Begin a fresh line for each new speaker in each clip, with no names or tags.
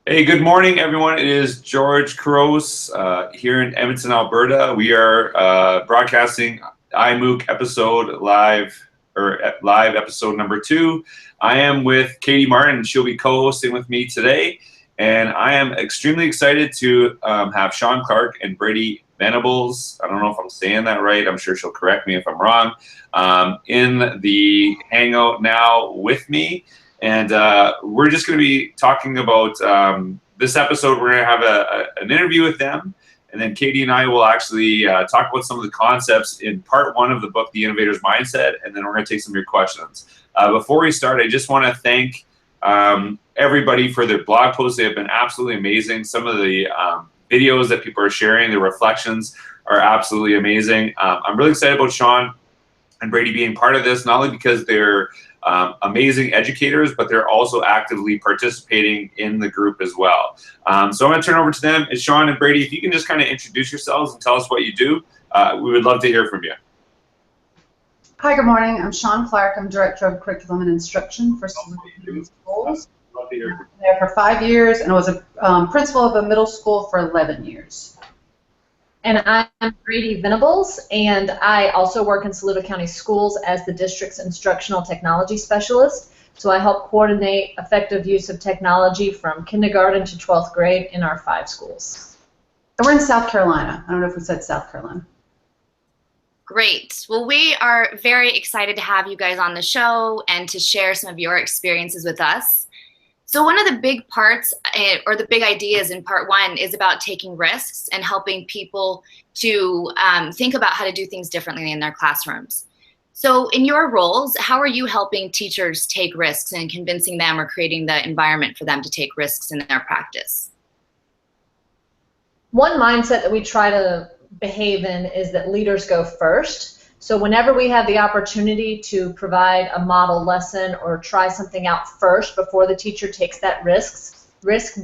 Hey, good morning, everyone. It is George Couros here in Edmonton, Alberta. We are broadcasting IMMOOC episode live episode number 2. I am with Katie Martin. She'll be co-hosting with me today, and I am extremely excited to have Shawn Clark and Brady Venables. I don't know if I'm saying that right. I'm sure she'll correct me if I'm wrong. In the Hangout now with me. And we're just going to be talking about this episode. We're going to have an interview with them. And then Katie and I will actually talk about some of the concepts in part 1 of the book, The Innovator's Mindset. And then we're going to take some of your questions. Before we start, I just want to thank everybody for their blog posts. They have been absolutely amazing. Some of the videos that people are sharing, the reflections are absolutely amazing. I'm really excited about Shawn and Brady being part of this, not only because they're amazing educators, but they're also actively participating in the group as well. So I'm going to turn over to them. And Shawn and Brady, if you can just kind of introduce yourselves and tell us what you do, we would love to hear from you.
Hi, good morning. I'm Shawn Clark. I'm Director of Curriculum and Instruction for schools.
Love to hear from you.
I'm there for 5 years, and I was a principal of a middle school for 11 years.
And I'm Brady Venables, and I also work in Saluda County Schools as the district's instructional technology specialist. So I help coordinate effective use of technology from kindergarten to 12th grade in our 5 schools.
And we're in South Carolina. I don't know if we said South Carolina.
Great. Well, we are very excited to have you guys on the show and to share some of your experiences with us. So one of the big parts or the big ideas in part 1 is about taking risks and helping people to think about how to do things differently in their classrooms. So in your roles, how are you helping teachers take risks and convincing them or creating the environment for them to take risks in their practice?
One mindset that we try to behave in is that leaders go first. So whenever we have the opportunity to provide a model lesson or try something out first before the teacher takes that risk,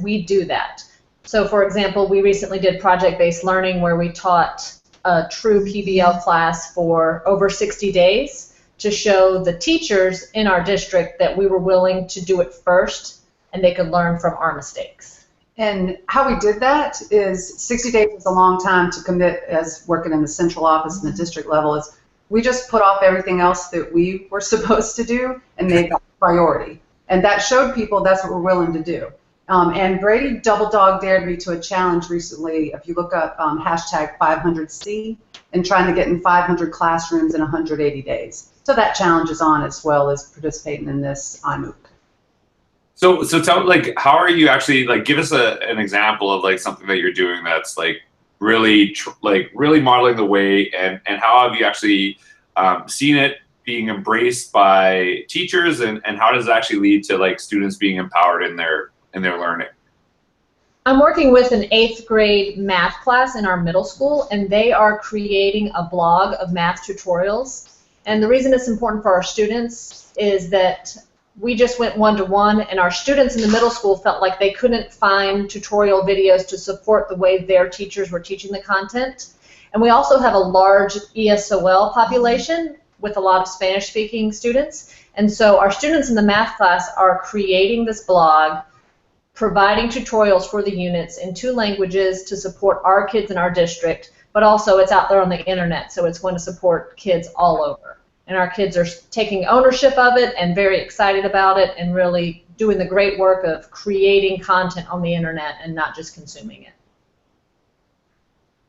we do that. So for example, we recently did project-based learning where we taught a true PBL class for over 60 days to show the teachers in our district that we were willing to do it first and they could learn from our mistakes.
And how we did that is 60 days is a long time to commit as working in the central office and the district level. Is we just put off everything else that we were supposed to do and made that priority. And that showed people that's what we're willing to do. And Brady double dog dared me to a challenge recently. If you look up hashtag 500C and trying to get in 500 classrooms in 180 days. So that challenge is on as well as participating in this IMMOOC.
So tell, like, how are you actually, like, give us an example of, like, something that you're doing that's, like, really modeling the way, and how have you actually seen it being embraced by teachers, and how does it actually lead to, like, students being empowered in their learning?
I'm working with an 8th grade math class in our middle school, and they are creating a blog of math tutorials. And the reason it's important for our students is that we just went one-to-one, and our students in the middle school felt like they couldn't find tutorial videos to support the way their teachers were teaching the content. And we also have a large ESOL population with a lot of Spanish-speaking students. And so our students in the math class are creating this blog, providing tutorials for the units in 2 languages to support our kids in our district, but also it's out there on the internet, so it's going to support kids all over. And our kids are taking ownership of it and very excited about it and really doing the great work of creating content on the internet and not just consuming it.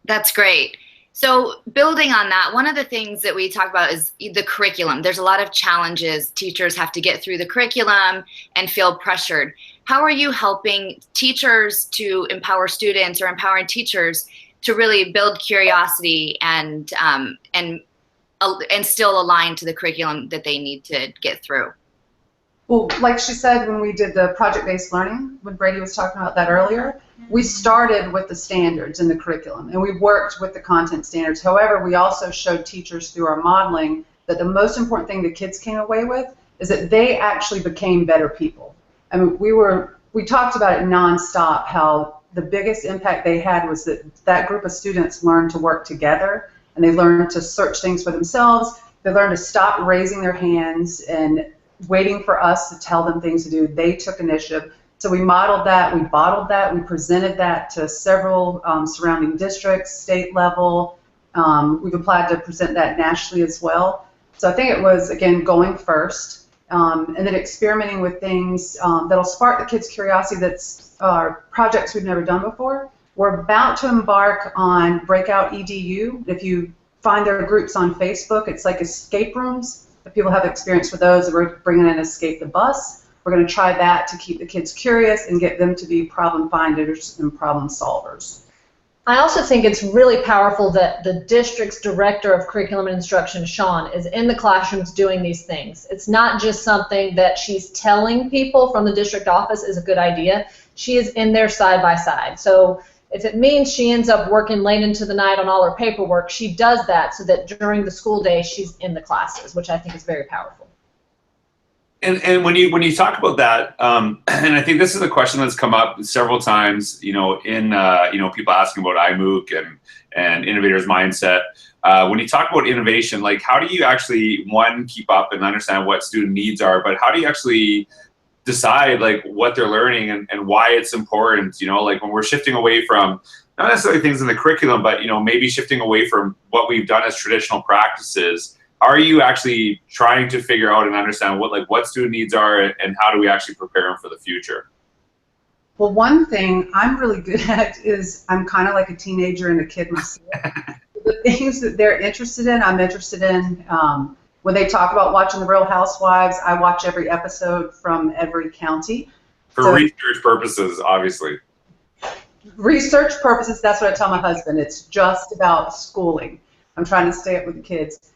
That's great. So building on that, one of the things that we talk about is the curriculum. There's a lot of challenges. Teachers have to get through the curriculum and feel pressured. How are you helping teachers to empower students or empowering teachers to really build curiosity and still align to the curriculum that they need to get through?
Well, like she said, when we did the project-based learning, when Brady was talking about that earlier, we started with the standards in the curriculum, and we worked with the content standards. However, we also showed teachers through our modeling that the most important thing the kids came away with is that they actually became better people. I mean, we talked about it nonstop, how the biggest impact they had was that that group of students learned to work together, and they learned to search things for themselves. They learned to stop raising their hands and waiting for us to tell them things to do. They took initiative. So we modeled that, we bottled that, we presented that to several surrounding districts, state level. We've applied to present that nationally as well. So I think it was, again, going first, and then experimenting with things that'll spark the kids' curiosity that's projects we've never done before. We're about to embark on Breakout EDU. If you find their groups on Facebook, it's like escape rooms. If people have experience with those, we're bringing in Escape the Bus. We're going to try that to keep the kids curious and get them to be problem finders and problem solvers.
I also think it's really powerful that the district's director of curriculum and instruction, Shawn, is in the classrooms doing these things. It's not just something that she's telling people from the district office is a good idea. She is in there side by side. So if it means she ends up working late into the night on all her paperwork, she does that so that during the school day she's in the classes, which I think is very powerful.
And when you talk about that, and I think this is a question that's come up several times, in people asking about IMMOOC and Innovators mindset. When you talk about innovation, like how do you actually, one, keep up and understand what student needs are, but how do you actually decide like what they're learning and why it's important? Like when we're shifting away from not necessarily things in the curriculum, but maybe shifting away from what we've done as traditional practices. Are you actually trying to figure out and understand what student needs are and how do we actually prepare them for the future?
Well, one thing I'm really good at is I'm kind of like a teenager and a kid myself. The things that they're interested in, I'm interested in. When they talk about watching The Real Housewives, I watch every episode from every county.
For research purposes, obviously.
Research purposes, that's what I tell my husband. It's just about schooling. I'm trying to stay up with the kids.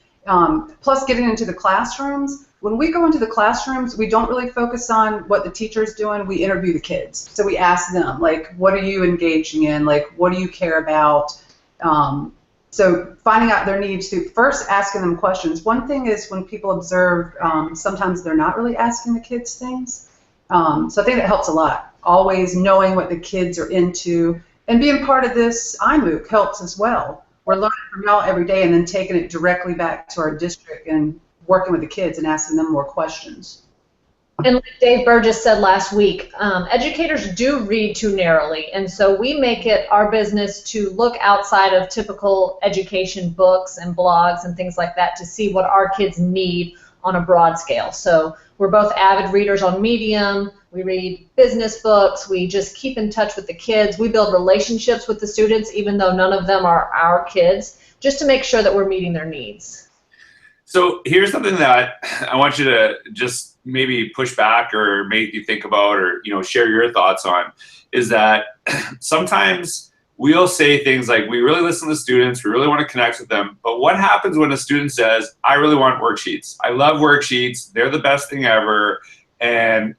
Plus getting into the classrooms. When we go into the classrooms, we don't really focus on what the teacher's doing. We interview the kids. So we ask them, like, what are you engaging in? Like, what do you care about? So finding out their needs through first asking them questions. One thing is when people observe, sometimes they're not really asking the kids things. So I think that helps a lot. Always knowing what the kids are into and being part of this IMMOOC helps as well. We're learning from y'all every day and then taking it directly back to our district and working with the kids and asking them more questions.
And like Dave Burgess said last week, educators do read too narrowly, and so we make it our business to look outside of typical education books and blogs and things like that to see what our kids need on a broad scale. So we're both avid readers on Medium, we read business books, we just keep in touch with the kids, we build relationships with the students even though none of them are our kids, just to make sure that we're meeting their needs.
So here's something that I want you to just maybe push back or make you think about or share your thoughts on, is that sometimes we'll say things like, we really listen to students, we really want to connect with them, but what happens when a student says, I really want worksheets, I love worksheets, they're the best thing ever, and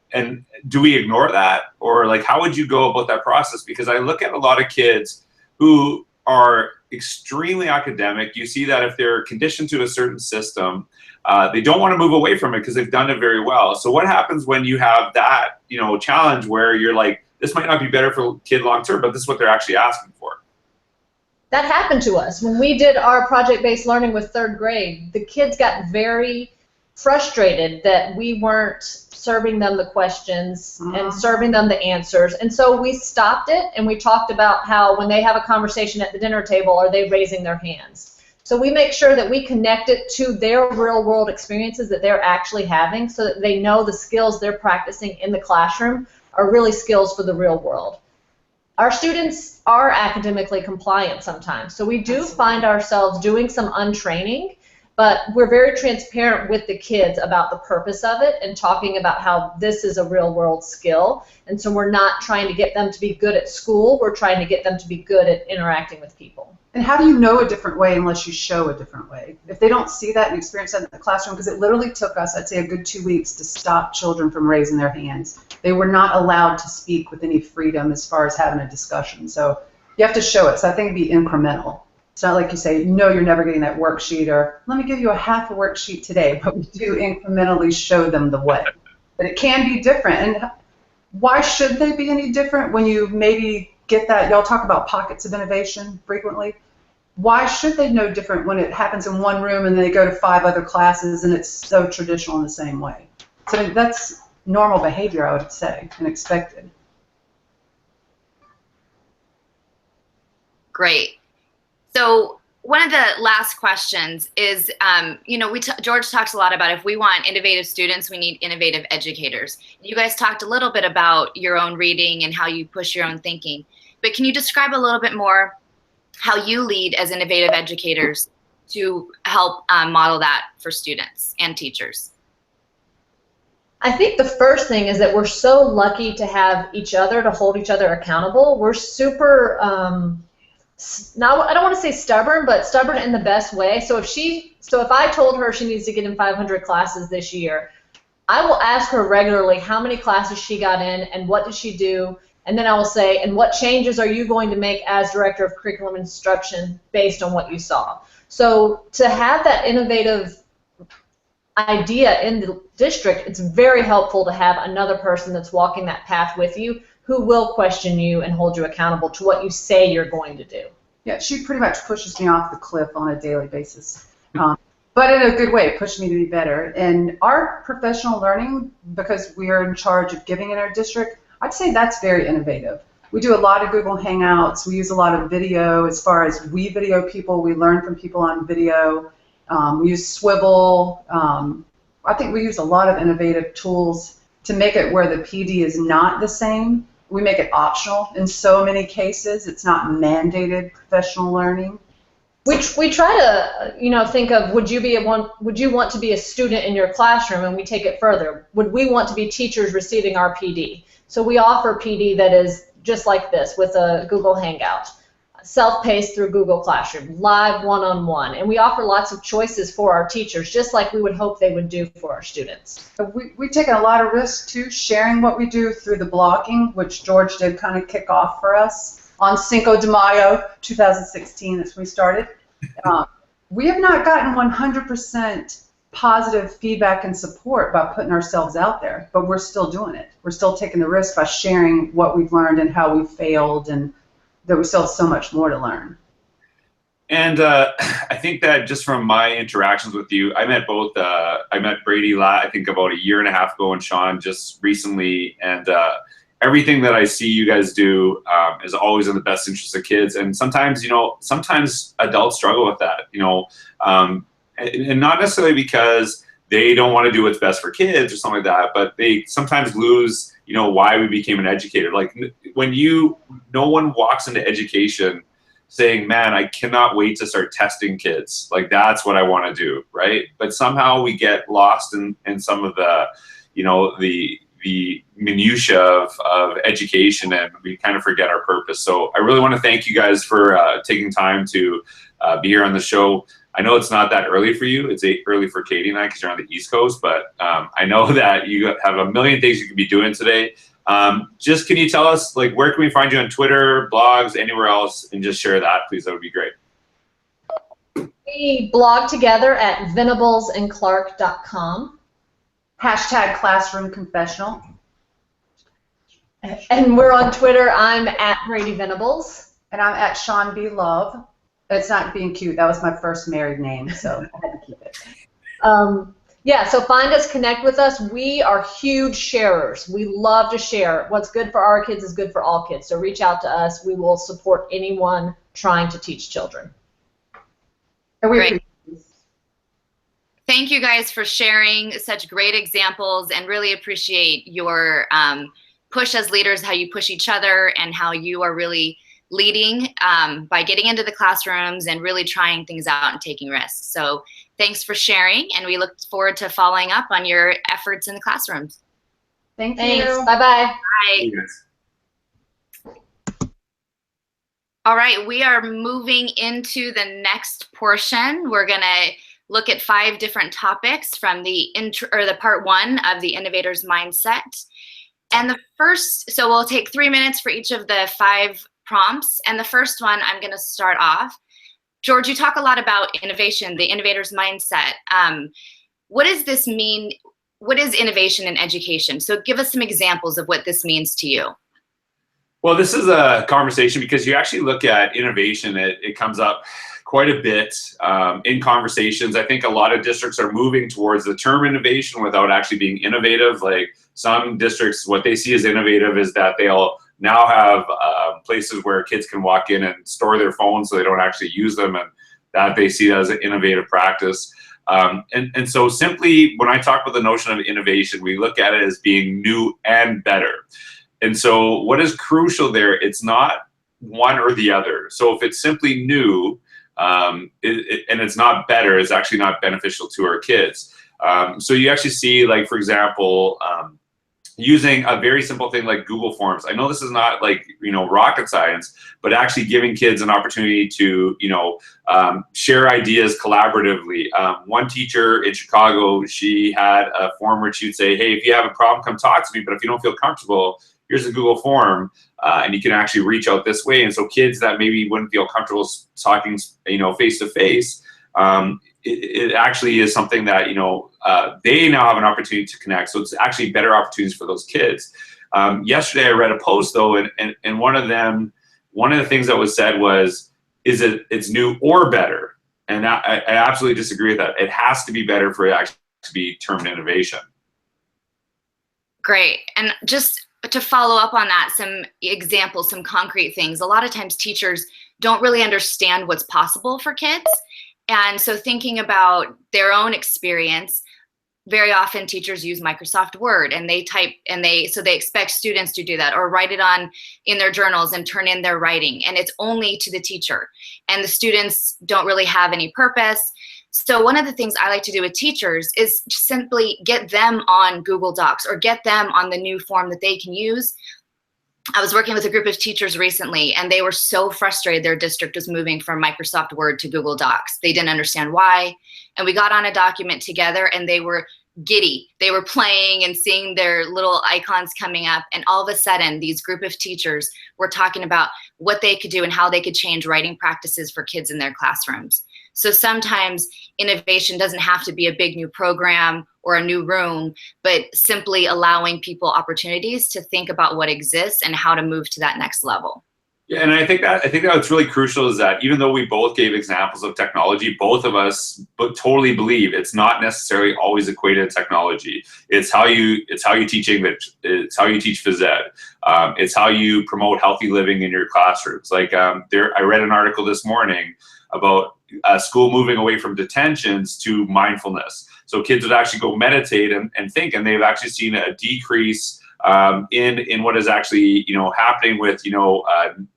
do we ignore that? Or like, how would you go about that process? Because I look at a lot of kids who are extremely academic. You see that if they're conditioned to a certain system, they don't want to move away from it because they've done it very well. So what happens when you have that, challenge where you're like, this might not be better for a kid long term, but this is what they're actually asking for?
That happened to us. When we did our project-based learning with third grade, the kids got very frustrated that we weren't serving them the questions and serving them the answers. And so we stopped it and we talked about how when they have a conversation at the dinner table, are they raising their hands? So we make sure that we connect it to their real world experiences that they're actually having so that they know the skills they're practicing in the classroom are really skills for the real world. Our students are academically compliant sometimes, so we do find ourselves doing some untraining, but we're very transparent with the kids about the purpose of it and talking about how this is a real world skill. And so we're not trying to get them to be good at school, we're trying to get them to be good at interacting with people.
And how do you know a different way unless you show a different way? If they don't see that and experience that in the classroom, because it literally took us, I'd say, a good 2 weeks to stop children from raising their hands. They were not allowed to speak with any freedom as far as having a discussion. So you have to show it. So I think it'd be incremental. It's not like you say, no, you're never getting that worksheet, or let me give you a half a worksheet today, but we do incrementally show them the way. But it can be different. And why should they be any different when you maybe get that? Y'all talk about pockets of innovation frequently. Why should they know different when it happens in one room and they go to 5 other classes and it's so traditional in the same way? So that's normal behavior, I would say, and expected.
Great. So one of the last questions is, you know, George talks a lot about if we want innovative students, we need innovative educators. You guys talked a little bit about your own reading and how you push your own thinking, but can you describe a little bit more how you lead as innovative educators to help model that for students and teachers?
I think the first thing is that we're so lucky to have each other to hold each other accountable. We're super, now I don't want to say stubborn, but stubborn in the best way. So if I told her she needs to get in 500 classes this year, I will ask her regularly how many classes she got in and what did she do, and then I will say, and what changes are you going to make as Director of Curriculum Instruction based on what you saw? So to have that innovative idea in the district, it's very helpful to have another person that's walking that path with you who will question you and hold you accountable to what you say you're going to do.
Yeah, she pretty much pushes me off the cliff on a daily basis. But in a good way, pushed me to be better. And our professional learning, because we are in charge of giving in our district, I'd say that's very innovative. We do a lot of Google Hangouts. We use a lot of video. As far as we video people, we learn from people on video. We use Swivel. I think we use a lot of innovative tools to make it where the PD is not the same. We make it optional in so many cases. It's not mandated professional learning.
We try to, you know, think of would you want to be a student in your classroom, and we take it further. Would we want to be teachers receiving our PD? So we offer PD that is just like this with a Google Hangout, self-paced through Google Classroom, live one-on-one, and we offer lots of choices for our teachers, just like we would hope they would do for our students.
We've taken a lot of risks too, sharing what we do through the blogging, which George did kind of kick off for us on Cinco de Mayo 2016. That's when we started. We have not gotten 100% positive feedback and support by putting ourselves out there, but we're still doing it. We're still taking the risk by sharing what we've learned and how we've failed, and that we still have so much more to learn.
And I think that just from my interactions with you, I met Brady, I think about a year and a half ago, and Shawn just recently, and everything that I see you guys do is always in the best interest of kids. And sometimes, you know, sometimes adults struggle with that, you know, and not necessarily because they don't want to do what's best for kids or something like that, but they sometimes lose, you know, why we became an educator. Like when no one walks into education saying, man, I cannot wait to start testing kids. Like that's what I want to do, right? But somehow we get lost in some of the, you know, the minutia of education, and we kind of forget our purpose. So I really want to thank you guys for taking time to be here on the show. I know it's not that early for you. It's early for Katie and I because you're on the East Coast, but I know that you have a million things you could be doing today. Just can you tell us, like, where can we find you on Twitter, blogs, anywhere else, and just share that, please? That would be great.
We blog together at venablesandclark.com.
Hashtag Classroom Confessional.
And we're on Twitter. I'm at Brady Venables.
And I'm at Shawn B. Love. It's not being cute. That was my first married name, so I had to keep it.
Yeah, so find us, connect with us. We are huge sharers. We love to share. What's good for our kids is good for all kids. So reach out to us. We will support anyone trying to teach children.
And we
Great. Thank you guys for sharing such great examples, and really appreciate your push as leaders, how you push each other and how you are really leading by getting into the classrooms and really trying things out and taking risks. So thanks for sharing, and we look forward to following up on your efforts in the classrooms.
Thanks.
Bye-bye.
Bye. All right, we are moving into the next portion. We're gonna look at 5 different topics from the part 1 of the Innovators Mindset. And the first, so we'll take 3 minutes for each of the 5 prompts. And the first one, I'm gonna start off. George, you talk a lot about innovation, the Innovators Mindset. What does this mean? What is innovation in education? So give us some examples of what this means to you.
Well, this is a conversation because you actually look at innovation, it comes up quite a bit in conversations. I think a lot of districts are moving towards the term innovation without actually being innovative. Like some districts, what they see as innovative is that they'll now have places where kids can walk in and store their phones so they don't actually use them, and that they see as an innovative practice. And so simply when I talk about the notion of innovation, we look at it as being new and better. And so what is crucial there, it's not one or the other. So if it's simply new and it's not better, it's actually not beneficial to our kids. So you actually see, like, for example, using a very simple thing like Google Forms. I know this is not like, rocket science, but actually giving kids an opportunity to, share ideas collaboratively. One teacher in Chicago, she had a form where she'd say, hey, if you have a problem, come talk to me, but if you don't feel comfortable, here's a Google form, and you can actually reach out this way. And so kids that maybe wouldn't feel comfortable talking, face to face, it actually is something that, they now have an opportunity to connect. So it's actually better opportunities for those kids. Yesterday I read a post though, and one of the things that was said was, it's new or better? And I absolutely disagree with that. It has to be better for it actually to be termed innovation.
Great. And just to follow up on that, some examples, some concrete things. A lot of times teachers don't really understand what's possible for kids. And so thinking about their own experience, very often teachers use Microsoft Word and they type so they expect students to do that or write it in their journals and turn in their writing. And it's only to the teacher. And the students don't really have any purpose. So one of the things I like to do with teachers is simply get them on Google Docs or get them on the new form that they can use. I was working with a group of teachers recently, and they were so frustrated their district was moving from Microsoft Word to Google Docs. They didn't understand why. And we got on a document together, and they were giddy. They were playing and seeing their little icons coming up. And all of a sudden, these group of teachers were talking about what they could do and how they could change writing practices for kids in their classrooms. So sometimes innovation doesn't have to be a big new program or a new room, but simply allowing people opportunities to think about what exists and how to move to that next level.
Yeah, and I think that what's really crucial is that even though we both gave examples of technology, both of us totally believe it's not necessarily always equated to technology. It's how you teach English. It's how you teach phys ed. It's how you promote healthy living in your classrooms. Like I read an article this morning about school moving away from detentions to mindfulness. So kids would actually go meditate and think, and they've actually seen a decrease in what is actually happening with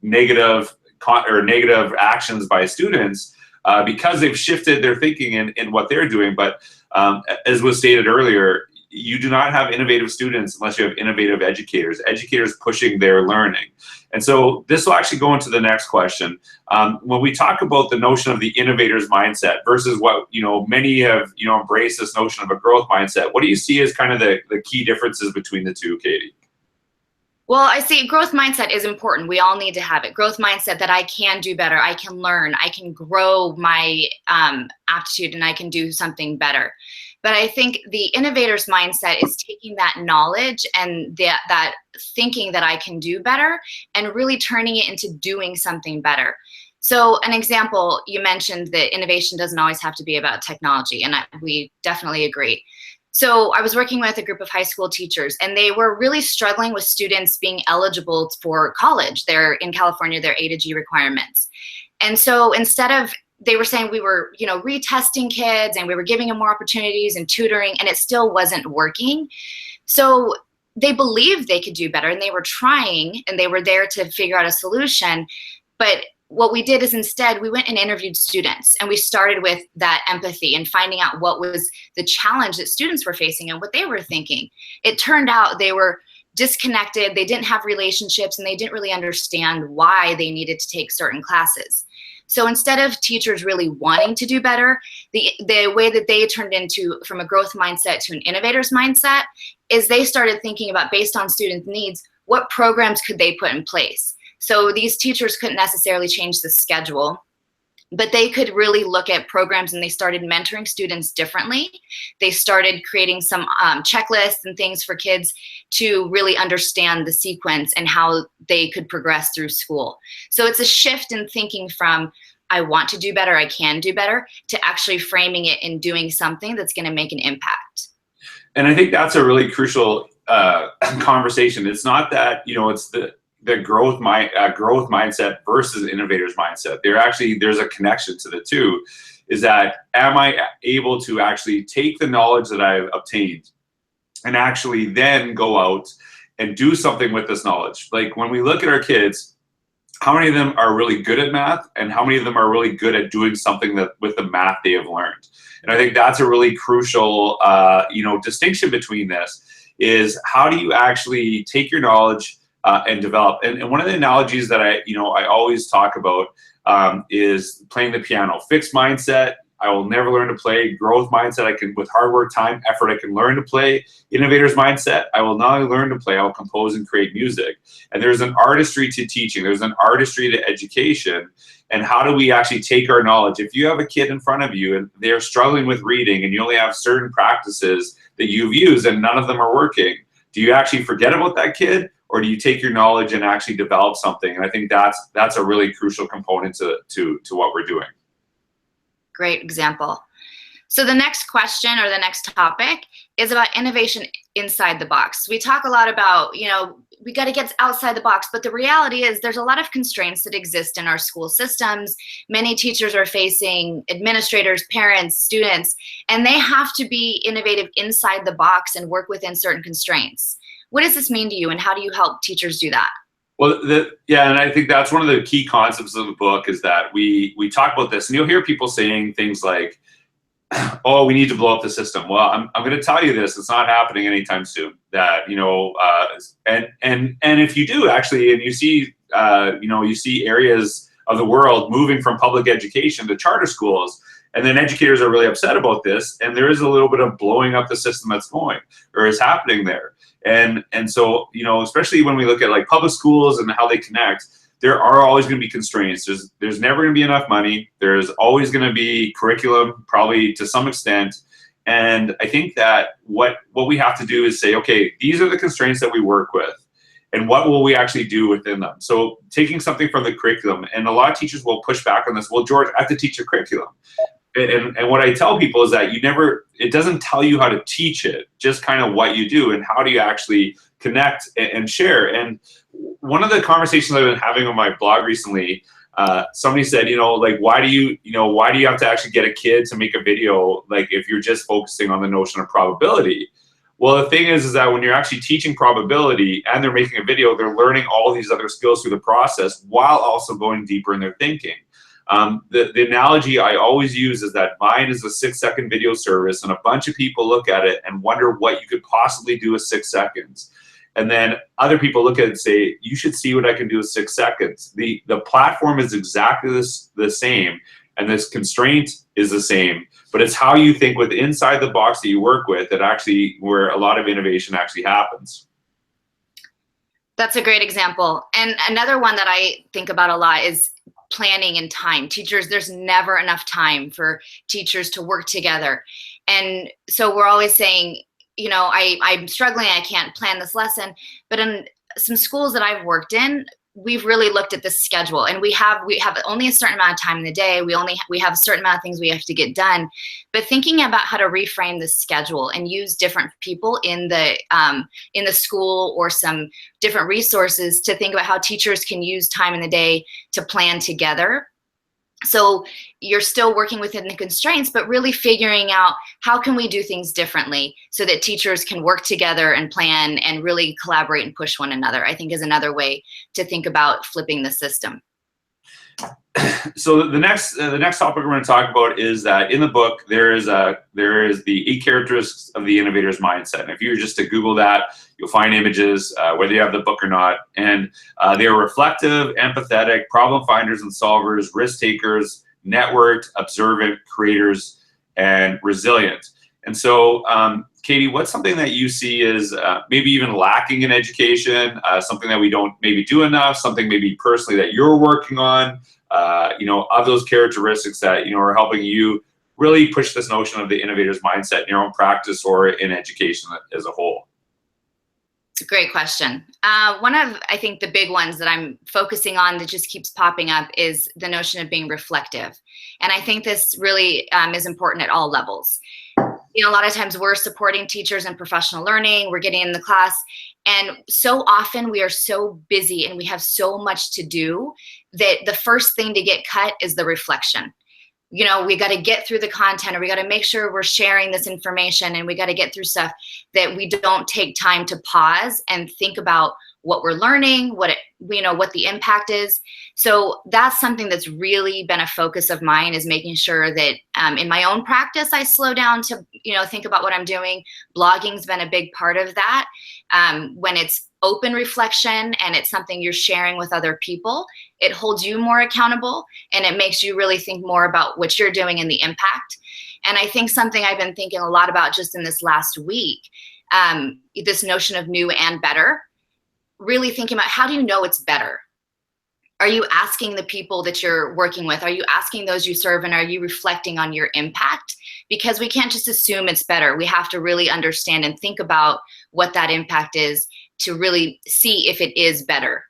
negative actions by students because they've shifted their thinking in what they're doing. But as was stated earlier, you do not have innovative students unless you have innovative educators pushing their learning. And so this will actually go into the next question. When we talk about the notion of the innovator's mindset versus what many have embraced this notion of a growth mindset, what do you see as kind of the key differences between the two, Katie?
Well, I see growth mindset is important. We all need to have it. Growth mindset that I can do better, I can learn, I can grow my aptitude, and I can do something better. But I think the innovator's mindset is taking that knowledge and that thinking that I can do better and really turning it into doing something better. So an example, you mentioned that innovation doesn't always have to be about technology, and we definitely agree. So I was working with a group of high school teachers, and they were really struggling with students being eligible for college. They're in California, they're A to G requirements. And so instead of, they were saying we were, retesting kids and we were giving them more opportunities and tutoring, and it still wasn't working. So they believed they could do better, and they were trying, and they were there to figure out a solution. But what we did is instead we went and interviewed students, and we started with that empathy and finding out what was the challenge that students were facing and what they were thinking. It turned out they were disconnected, they didn't have relationships, and they didn't really understand why they needed to take certain classes. So instead of teachers really wanting to do better, the way that they turned into from a growth mindset to an innovator's mindset is they started thinking about, based on students' needs, what programs could they put in place. So these teachers couldn't necessarily change the schedule, but they could really look at programs, and they started mentoring students differently. They started creating some checklists and things for kids to really understand the sequence and how they could progress through school. So it's a shift in thinking from, I want to do better, I can do better, to actually framing it and doing something that's going to make an impact.
And I think that's a really crucial conversation. It's not that, it's the growth mindset versus innovators mindset. There's a connection to the two, is that am I able to actually take the knowledge that I've obtained and actually then go out and do something with this knowledge? Like when we look at our kids, how many of them are really good at math and how many of them are really good at doing something that with the math they have learned? And I think that's a really crucial, distinction between this, is how do you actually take your knowledge and develop? And one of the analogies that I always talk about is playing the piano. Fixed mindset, I will never learn to play. Growth mindset, with hard work, time, effort, I can learn to play. Innovators mindset, I will not only learn to play, I will compose and create music. And there's an artistry to teaching. There's an artistry to education. And how do we actually take our knowledge? If you have a kid in front of you and they're struggling with reading and you only have certain practices that you've used and none of them are working, do you actually forget about that kid, or do you take your knowledge and actually develop something? And I think that's a really crucial component to what we're doing.
Great example. So the next question, or the next topic, is about innovation inside the box. We talk a lot about, we got to get outside the box, but the reality is there's a lot of constraints that exist in our school systems. Many teachers are facing, administrators, parents, students, and they have to be innovative inside the box and work within certain constraints. What does this mean to you, and how do you help teachers do that?
Well, and I think that's one of the key concepts of the book, is that we talk about this, and you'll hear people saying things like, oh, we need to blow up the system. Well, I'm going to tell you this, it's not happening anytime soon. That, and if you do actually, and you see, you see areas of the world moving from public education to charter schools, and then educators are really upset about this, and there is a little bit of blowing up the system that's going, or is happening there. And so, especially when we look at like public schools and how they connect, there are always going to be constraints. There's never going to be enough money. There's always going to be curriculum, probably to some extent. And I think that what we have to do is say, okay, these are the constraints that we work with, and what will we actually do within them? So taking something from the curriculum, and a lot of teachers will push back on this. Well, George, I have to teach a curriculum. And what I tell people is that it doesn't tell you how to teach it, just kind of what you do and how do you actually connect and share. And one of the conversations I've been having on my blog recently, somebody said, why do you have to actually get a kid to make a video, like if you're just focusing on the notion of probability? Well, the thing is that when you're actually teaching probability and they're making a video, they're learning all these other skills through the process while also going deeper in their thinking. The analogy I always use is that mine is a 6-second video service, and a bunch of people look at it and wonder what you could possibly do with 6 seconds. And then other people look at it and say, you should see what I can do with 6 seconds. The platform is exactly the same, and this constraint is the same, but it's how you think with inside the box that you work with that actually where a lot of innovation actually happens.
That's a great example. And another one that I think about a lot is planning and time. Teachers, there's never enough time for teachers to work together. And so we're always saying, I'm struggling, I can't plan this lesson. But in some schools that I've worked in, we've really looked at the schedule, and we have only a certain amount of time in the day. We have a certain amount of things we have to get done. But thinking about how to reframe the schedule and use different people in the school or some different resources to think about how teachers can use time in the day to plan together. So you're still working within the constraints, but really figuring out how can we do things differently so that teachers can work together and plan and really collaborate and push one another, I think is another way to think about flipping the system.
So the next topic we're going to talk about is that in the book there is the 8 characteristics of the innovator's mindset. And if you were just to Google that, you'll find images, whether you have the book or not. And they are reflective, empathetic, problem finders and solvers, risk takers, networked, observant, creators, and resilient. And so, Katie, what's something that you see is maybe even lacking in education, something that we don't maybe do enough, something maybe personally that you're working on, of those characteristics that, are helping you really push this notion of the innovator's mindset in your own practice or in education as a whole?
It's a great question. One of, I think, the big ones that I'm focusing on that just keeps popping up is the notion of being reflective. And I think this really is important at all levels. You know, a lot of times we're supporting teachers in professional learning, we're getting in the class, and so often we are so busy and we have so much to do that the first thing to get cut is the reflection. You know, we got to get through the content, or we got to make sure we're sharing this information, and we got to get through stuff that we don't take time to pause and think about what we're learning, what the impact is. So that's something that's really been a focus of mine, is making sure that in my own practice, I slow down to, think about what I'm doing. Blogging's been a big part of that. When it's open reflection and it's something you're sharing with other people, it holds you more accountable, and it makes you really think more about what you're doing and the impact. And I think something I've been thinking a lot about just in this last week, this notion of new and better, really thinking about, how do you know it's better? Are you asking the people that you're working with? Are you asking those you serve, and are you reflecting on your impact? Because we can't just assume it's better. We have to really understand and think about what that impact is to really see if it is better.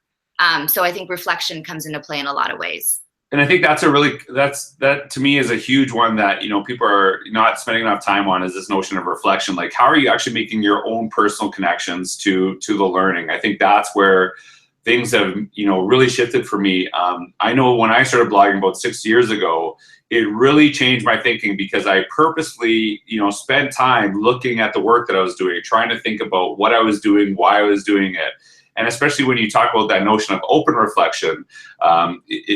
So I think reflection comes into play in a lot of ways.
And I think that to me is a huge one that, people are not spending enough time on, is this notion of reflection. Like, how are you actually making your own personal connections to the learning? I think that's where things have, really shifted for me. I know when I started blogging about 6 years ago, it really changed my thinking, because I purposely, spent time looking at the work that I was doing, trying to think about what I was doing, why I was doing it. And especially when you talk about that notion of open reflection,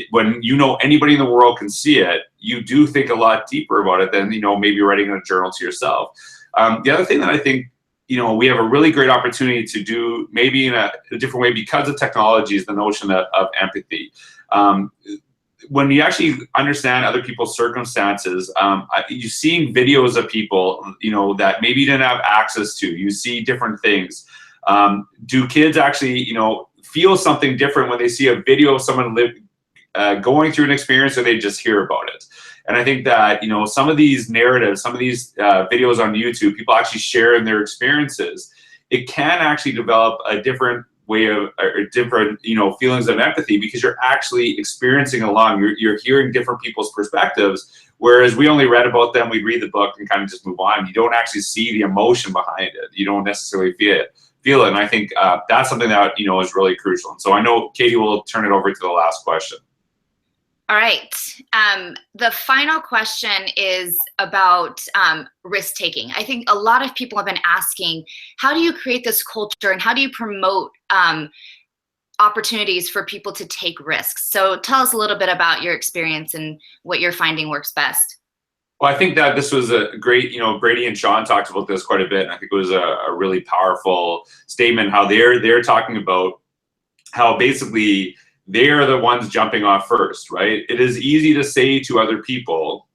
when anybody in the world can see it, you do think a lot deeper about it than, maybe writing in a journal to yourself. The other thing that I think, we have a really great opportunity to do, maybe in a different way because of technology, is the notion of empathy. When you actually understand other people's circumstances, you're seeing videos of people, that maybe you didn't have access to. You see different things. Do kids actually, feel something different when they see a video of someone going through an experience, or they just hear about it? And I think that, some of these narratives, some of these videos on YouTube, people actually sharing their experiences, it can actually develop a different way of, or different, feelings of empathy, because you're actually experiencing along, you're hearing different people's perspectives. Whereas we only read about them, we read the book and kind of just move on. You don't actually see the emotion behind it. You don't necessarily feel it. And I think that's something that, is really crucial. And so I know Katie will turn it over to the last question.
All right. The final question is about risk-taking. I think a lot of people have been asking, how do you create this culture, and how do you promote opportunities for people to take risks? So tell us a little bit about your experience and what you're finding works best.
Well, I think that this was a great, Brady and Shawn talked about this quite a bit. And I think it was a really powerful statement, how they're talking about how basically they're the ones jumping off first, right? It is easy to say to other people,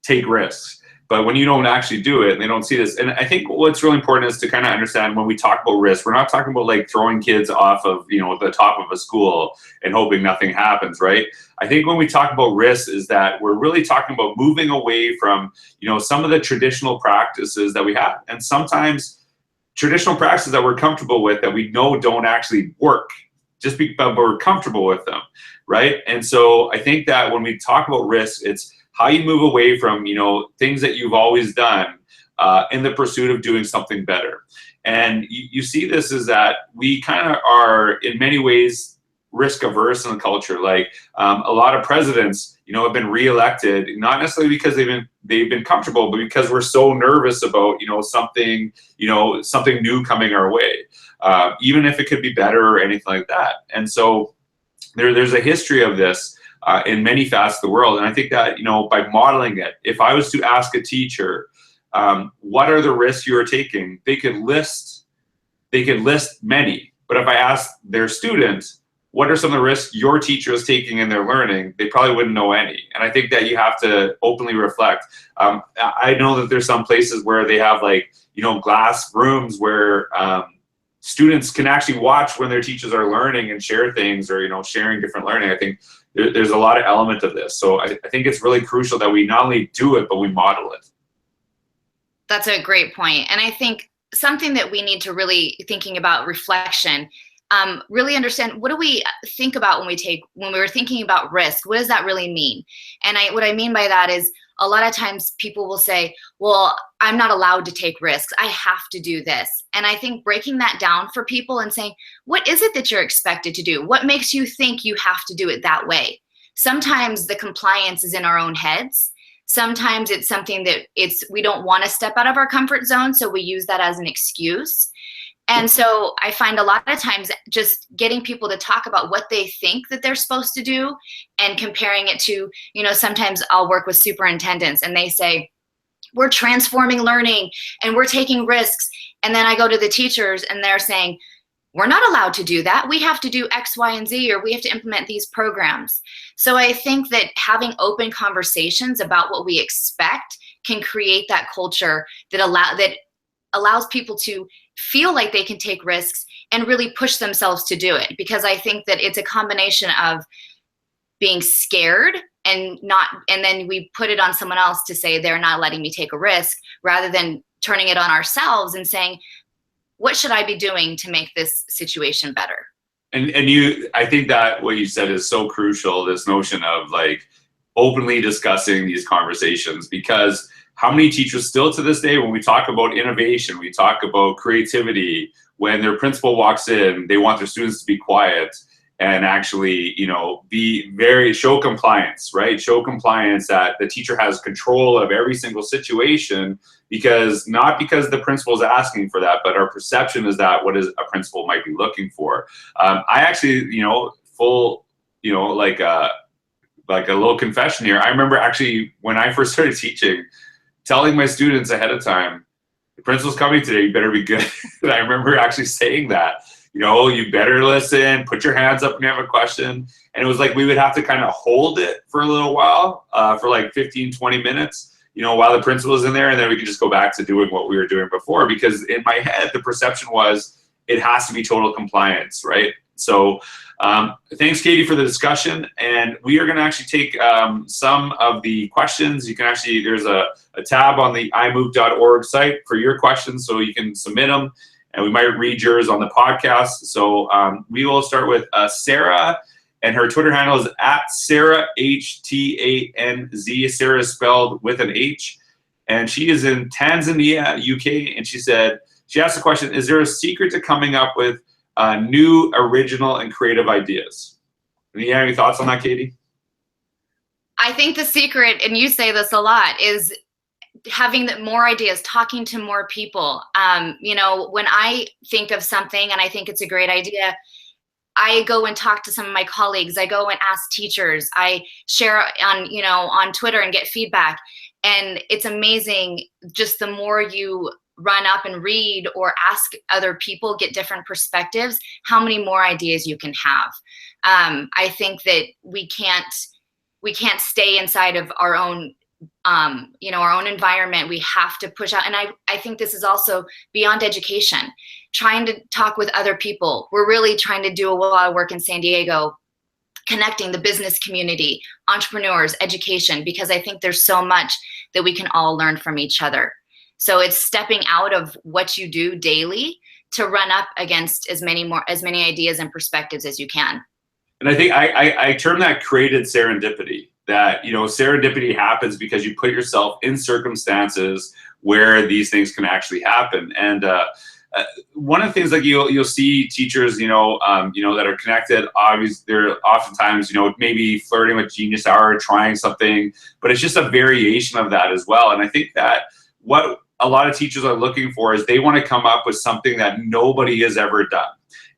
take risks. But when you don't actually do it, and they don't see this. And I think what's really important is to kind of understand, when we talk about risk, we're not talking about like throwing kids off of, the top of a school and hoping nothing happens, right? I think when we talk about risk, is that we're really talking about moving away from, some of the traditional practices that we have. And sometimes traditional practices that we're comfortable with, that we know don't actually work, just because we're comfortable with them, right? And so I think that when we talk about risk, it's how you move away from, things that you've always done in the pursuit of doing something better. And you see this is that we kind of are, in many ways, risk averse in the culture. Like a lot of presidents, have been reelected, not necessarily because they've been comfortable, but because we're so nervous about, something new coming our way, even if it could be better or anything like that. And so there's a history of this in many facets of the world. And I think that, by modeling it, if I was to ask a teacher, what are the risks you are taking? They could list many. But if I asked their student, what are some of the risks your teacher is taking in their learning, they probably wouldn't know any. And I think that you have to openly reflect. I know that there's some places where they have glass rooms where students can actually watch when their teachers are learning and share things, or, sharing different learning. I think there's a lot of element of this. So I think it's really crucial that we not only do it, but we model it.
That's a great point. And I think something that we need to really thinking about reflection, really understand, what do we think about when we were thinking about risk? What does that really mean? And what I mean by that is, a lot of times people will say, well, I'm not allowed to take risks. I have to do this. And I think breaking that down for people and saying, what is it that you're expected to do? What makes you think you have to do it that way? Sometimes the compliance is in our own heads. Sometimes it's something that we don't want to step out of our comfort zone, so we use that as an excuse. And so I find a lot of times just getting people to talk about what they think that they're supposed to do and comparing it to, sometimes I'll work with superintendents and they say, we're transforming learning and we're taking risks. And then I go to the teachers and they're saying, we're not allowed to do that. We have to do X, Y, and Z, or we have to implement these programs. So I think that having open conversations about what we expect can create that culture that allows people to feel like they can take risks and really push themselves to do it. Because I think that it's a combination of being scared and then we put it on someone else to say they're not letting me take a risk, rather than turning it on ourselves and saying, what should I be doing to make this situation better?
And I think that what you said is so crucial, this notion of like openly discussing these conversations, because how many teachers still to this day, when we talk about innovation, we talk about creativity, when their principal walks in, they want their students to be quiet and actually, show compliance, right? Show compliance, that the teacher has control of every single situation, not because the principal is asking for that, but our perception is that what is a principal might be looking for. I actually, like a little confession here. I remember actually when I first started teaching, telling my students ahead of time, the principal's coming today, you better be good. And I remember actually saying that, you better listen, put your hands up when you have a question. And it was like we would have to kind of hold it for a little while, for like 15, 20 minutes, while the principal was in there, and then we could just go back to doing what we were doing before. Because in my head, the perception was it has to be total compliance, right? So thanks, Katie, for the discussion. And we are going to actually take some of the questions. You can actually, there's a tab on the IMMOOC.org site for your questions, so you can submit them. And we might read yours on the podcast. So we will start with Sarah, and her Twitter handle is @SarahHTANZ. Sarah is spelled with an H. And she is in Tanzania, UK. And she asked the question, is there a secret to coming up with new, original, and creative ideas? You have any thoughts on that, Katie?
I think the secret, and you say this a lot, is having more ideas, talking to more people. When I think of something and I think it's a great idea, I go and talk to some of my colleagues. I go and ask teachers. I share on Twitter and get feedback. And it's amazing, just the more you run up and read or ask other people, get different perspectives, how many more ideas you can have. I think that we can't stay inside of our own our own environment. We have to push out. And I think this is also beyond education, trying to talk with other people. We're really trying to do a lot of work in San Diego, connecting the business community, entrepreneurs, education, because I think there's so much that we can all learn from each other. So it's stepping out of what you do daily to run up against as many ideas and perspectives as you can.
And I think I term that created serendipity. That serendipity happens because you put yourself in circumstances where these things can actually happen. And one of the things, like you'll see teachers, that are connected. Obviously, they're oftentimes, maybe flirting with Genius Hour, trying something, but it's just a variation of that as well. And I think that what a lot of teachers are looking for is they want to come up with something that nobody has ever done.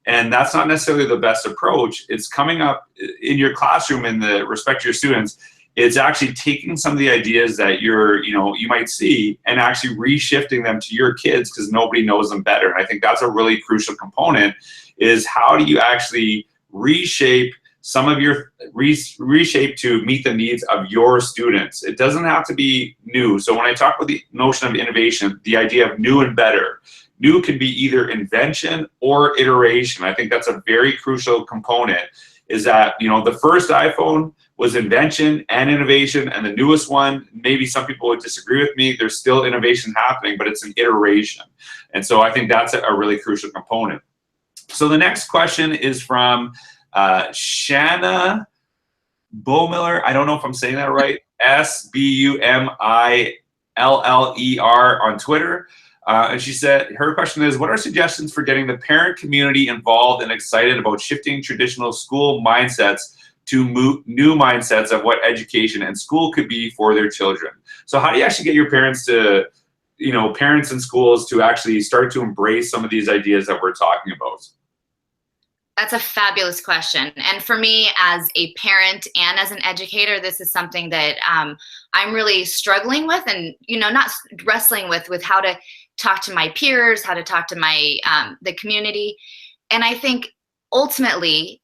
And that's not necessarily the best approach. It's coming up in your classroom in the respect to your students. It's actually taking some of the ideas that you might see and actually reshifting them to your kids, because nobody knows them better. And I think that's a really crucial component, is how do you actually reshape reshape to meet the needs of your students. It doesn't have to be new. So when I talk about the notion of innovation, the idea of new and better, new can be either invention or iteration. I think that's a very crucial component, is that, the first iPhone was invention and innovation, and the newest one, maybe some people would disagree with me, there's still innovation happening, but it's an iteration. And so I think that's a really crucial component. So the next question is from Shanna Bomiller. I don't know if I'm saying that right. SBUMILLER on Twitter. And she said, her question is, what are suggestions for getting the parent community involved and excited about shifting traditional school mindsets to new mindsets of what education and school could be for their children? So how do you actually get your parents to, parents and schools to actually start to embrace some of these ideas that we're talking about?
That's a fabulous question. And for me, as a parent and as an educator, this is something that I'm really struggling with, and not wrestling with how to talk to my peers, how to talk to my the community. And I think ultimately,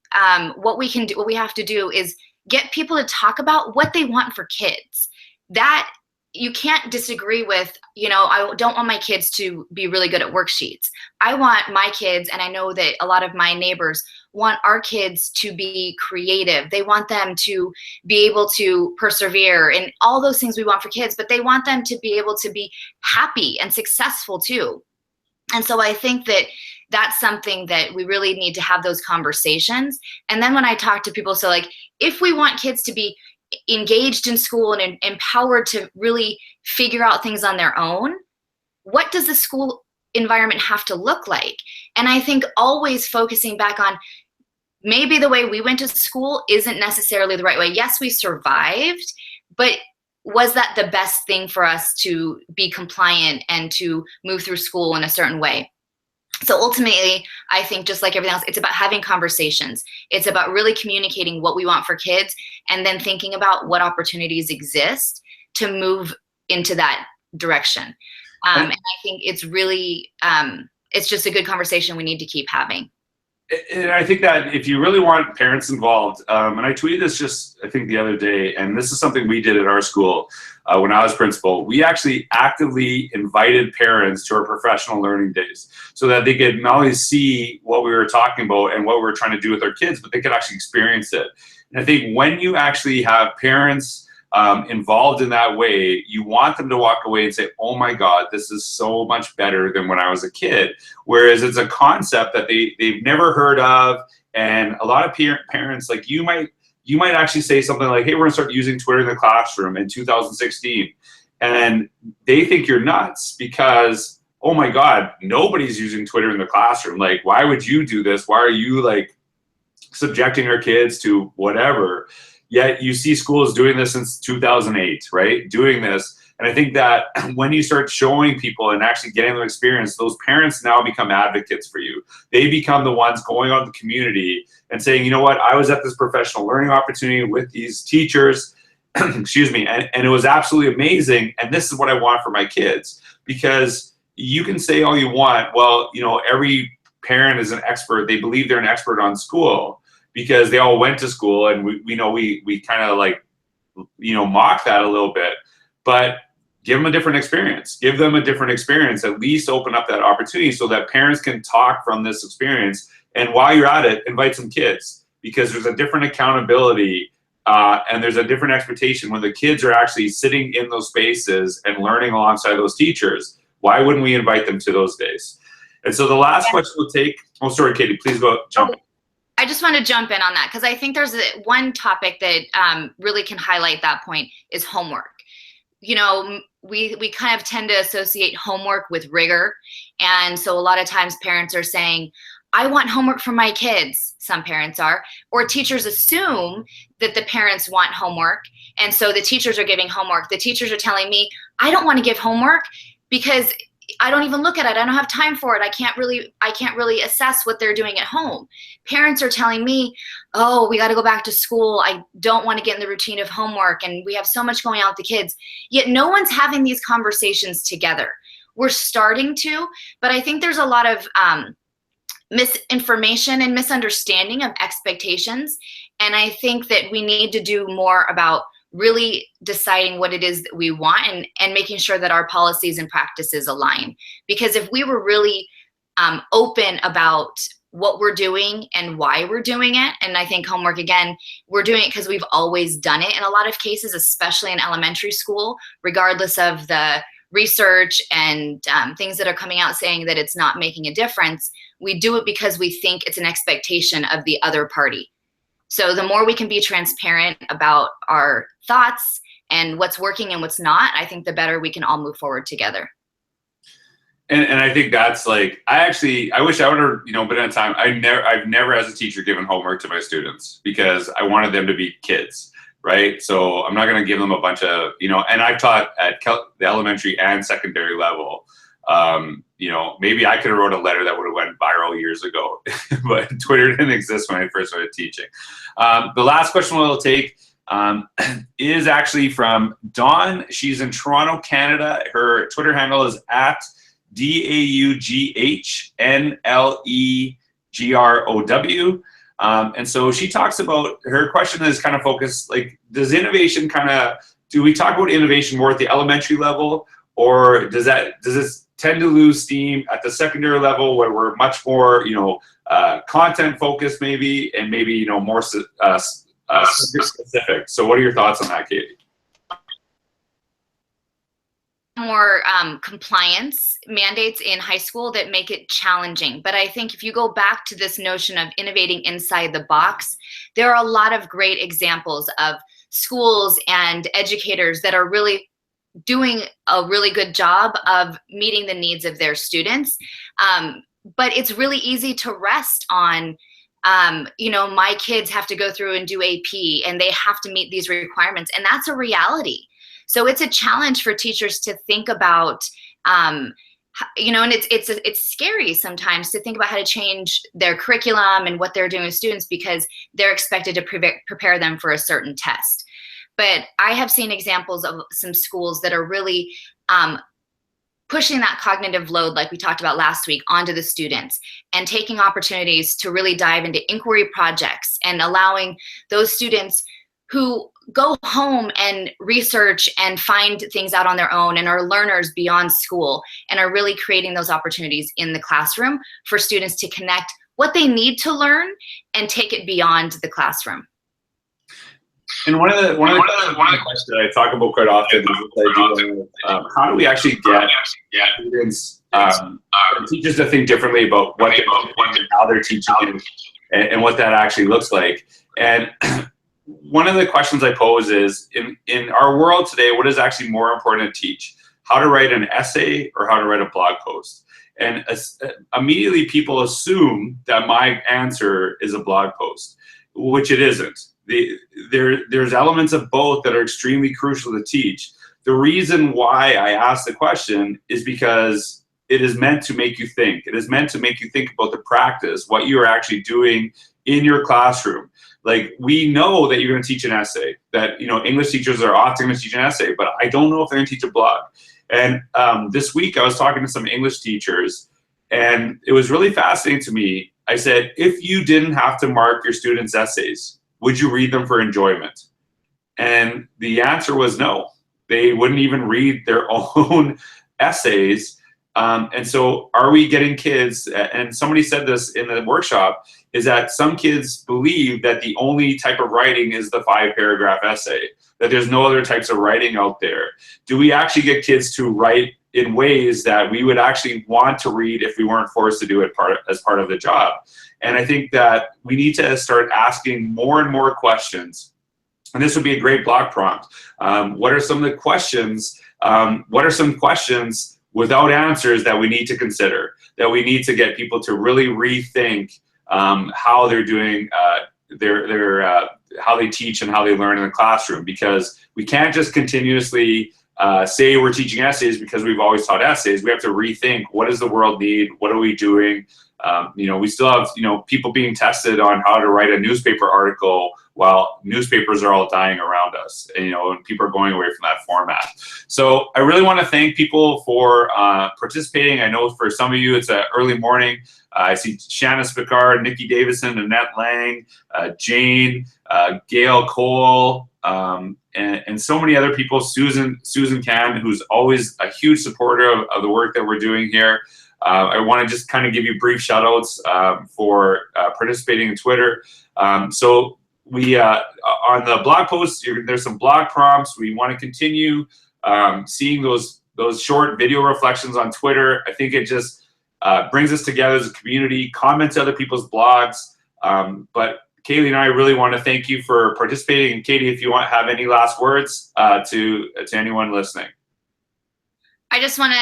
what we have to do is get people to talk about what they want for kids. That you can't disagree with, I don't want my kids to be really good at worksheets. I want my kids, and I know that a lot of my neighbors want our kids to be creative. They want them to be able to persevere and all those things we want for kids, but they want them to be able to be happy and successful too. And so I think that that's something that we really need to have those conversations. And then when I talk to people, so like, if we want kids to be engaged in school and empowered to really figure out things on their own, what does the school environment have to look like? And I think always focusing back on maybe the way we went to school isn't necessarily the right way. Yes, we survived, but was that the best thing for us to be compliant and to move through school in a certain way? So ultimately, I think just like everything else, it's about having conversations. It's about really communicating what we want for kids and then thinking about what opportunities exist to move into that direction. And I think it's really, it's just a good conversation we need to keep having.
And I think that if you really want parents involved, and I tweeted this just, I think, the other day, and this is something we did at our school when I was principal. We actually actively invited parents to our professional learning days so that they could not only see what we were talking about and what we were trying to do with our kids, but they could actually experience it. And I think when you actually have parents involved in that way, you want them to walk away and say, oh my God, this is so much better than when I was a kid. Whereas it's a concept that they've never heard of. And a lot of parents, like you might actually say something like, hey, we're gonna start using Twitter in the classroom in 2016. And they think you're nuts because, oh my God, nobody's using Twitter in the classroom. Like, why would you do this? Why are you like subjecting our kids to whatever? Yet you see schools doing this since 2008, right? Doing this. And I think that when you start showing people and actually getting them experience, those parents now become advocates for you. They become the ones going out in the community and saying, you know what, I was at this professional learning opportunity with these teachers, excuse me, and it was absolutely amazing. And this is what I want for my kids. Because you can say all you want, well, every parent is an expert. They believe they're an expert on school, because they all went to school, and we kind of like, mock that a little bit, but give them a different experience. Give them a different experience. At least open up that opportunity so that parents can talk from this experience. And while you're at it, invite some kids, because there's a different accountability and there's a different expectation when the kids are actually sitting in those spaces and learning alongside those teachers. Why wouldn't we invite them to those days? And so the last question we'll take. Oh, sorry, Katie, please jump in.
I just want to jump in on that because I think there's one topic that really can highlight that point is homework. We kind of tend to associate homework with rigor. And so a lot of times parents are saying, I want homework for my kids. Some parents are, or teachers assume that the parents want homework. And so the teachers are giving homework. The teachers are telling me, I don't want to give homework because I don't even look at it. I don't have time for it. I can't really assess what they're doing at home. Parents are telling me, oh, we got to go back to school. I don't want to get in the routine of homework. And we have so much going on with the kids. Yet no one's having these conversations together. We're starting to, but I think there's a lot of misinformation and misunderstanding of expectations. And I think that we need to do more about really deciding what it is that we want and making sure that our policies and practices align. Because if we were really open about what we're doing and why we're doing it, and I think homework, again, we're doing it because we've always done it in a lot of cases, especially in elementary school, regardless of the research and things that are coming out saying that it's not making a difference. We do it because we think it's an expectation of the other party. So the more we can be transparent about our thoughts and what's working and what's not, I think the better we can all move forward together.
And I think that's like, I wish I would have, been on time. I've never as a teacher given homework to my students because I wanted them to be kids, right? So I'm not going to give them a bunch of, and I've taught at the elementary and secondary level. Maybe I could have wrote a letter that would have went viral years ago, but Twitter didn't exist when I first started teaching. The last question we'll take is actually from Dawn. She's in Toronto, Canada. Her Twitter handle is at DAUGHNLEGROW. And so she talks about, her question is kind of focused, like, do we talk about innovation more at the elementary level, or does this tend to lose steam at the secondary level where we're much more, content focused maybe, and maybe, more specific? So what are your thoughts on that, Katie?
More compliance mandates in high school that make it challenging. But I think if you go back to this notion of innovating inside the box, there are a lot of great examples of schools and educators that are really doing a really good job of meeting the needs of their students. But it's really easy to rest on, my kids have to go through and do AP and they have to meet these requirements, and that's a reality. So it's a challenge for teachers to think about, and it's scary sometimes to think about how to change their curriculum and what they're doing with students because they're expected to prepare them for a certain test. But I have seen examples of some schools that are really pushing that cognitive load, like we talked about last week, onto the students and taking opportunities to really dive into inquiry projects and allowing those students who go home and research and find things out on their own and are learners beyond school and are really creating those opportunities in the classroom for students to connect what they need to learn and take it beyond the classroom.
And one of the questions that I talk about quite often is how do we actually get students, teachers to think differently about how they're teaching and what that actually looks like. And one of the questions I pose is, in our world today, what is actually more important to teach? How to write an essay or how to write a blog post? And immediately people assume that my answer is a blog post, which it isn't. There's elements of both that are extremely crucial to teach. The reason why I ask the question is because it is meant to make you think. It is meant to make you think about the practice, what you are actually doing in your classroom. Like, we know that you're going to teach an essay, that, English teachers are often going to teach an essay, but I don't know if they're going to teach a blog. And this week I was talking to some English teachers, and it was really fascinating to me. I said, if you didn't have to mark your students' essays, would you read them for enjoyment? And the answer was no. They wouldn't even read their own essays. And so are we getting kids, and somebody said this in the workshop, is that some kids believe that the only type of writing is the 5-paragraph essay, that there's no other types of writing out there. Do we actually get kids to write in ways that we would actually want to read if we weren't forced to do it as part of the job? And I think that we need to start asking more and more questions. And this would be a great blog prompt. What are some of the questions? What are some questions without answers that we need to consider, that we need to get people to really rethink how they're doing how they teach and how they learn in the classroom? Because we can't just continuously say we're teaching essays because we've always taught essays. We have to rethink, what does the world need? What are we doing? We still have, people being tested on how to write a newspaper article while newspapers are all dying around us, and people are going away from that format. So I really want to thank people for participating. I know for some of you it's an early morning. I see Shanna Spicard, Nikki Davison, Annette Lang, Jane, Gail Cole, and so many other people, Susan Can, who's always a huge supporter of the work that we're doing here. I want to just kind of give you brief shout outs for participating in Twitter. So we, on the blog post, there's some blog prompts. We want to continue seeing those short video reflections on Twitter. I think it just brings us together as a community, comment to other people's blogs, but Kaylee and I really want to thank you for participating. And Katie, if you have any last words to anyone listening.
I just want to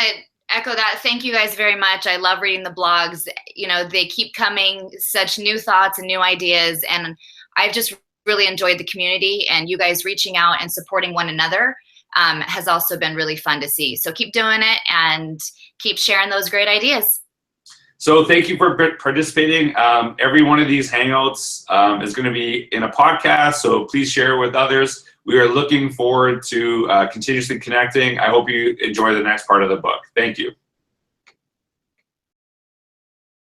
echo that. Thank you guys very much. I love reading the blogs. You know, they keep coming, such new thoughts and new ideas. And I've just really enjoyed the community, and you guys reaching out and supporting one another has also been really fun to see. So keep doing it and keep sharing those great ideas.
So thank you for participating. Every one of these Hangouts is going to be in a podcast, so please share with others. We are looking forward to continuously connecting. I hope you enjoy the next part of the book. Thank you.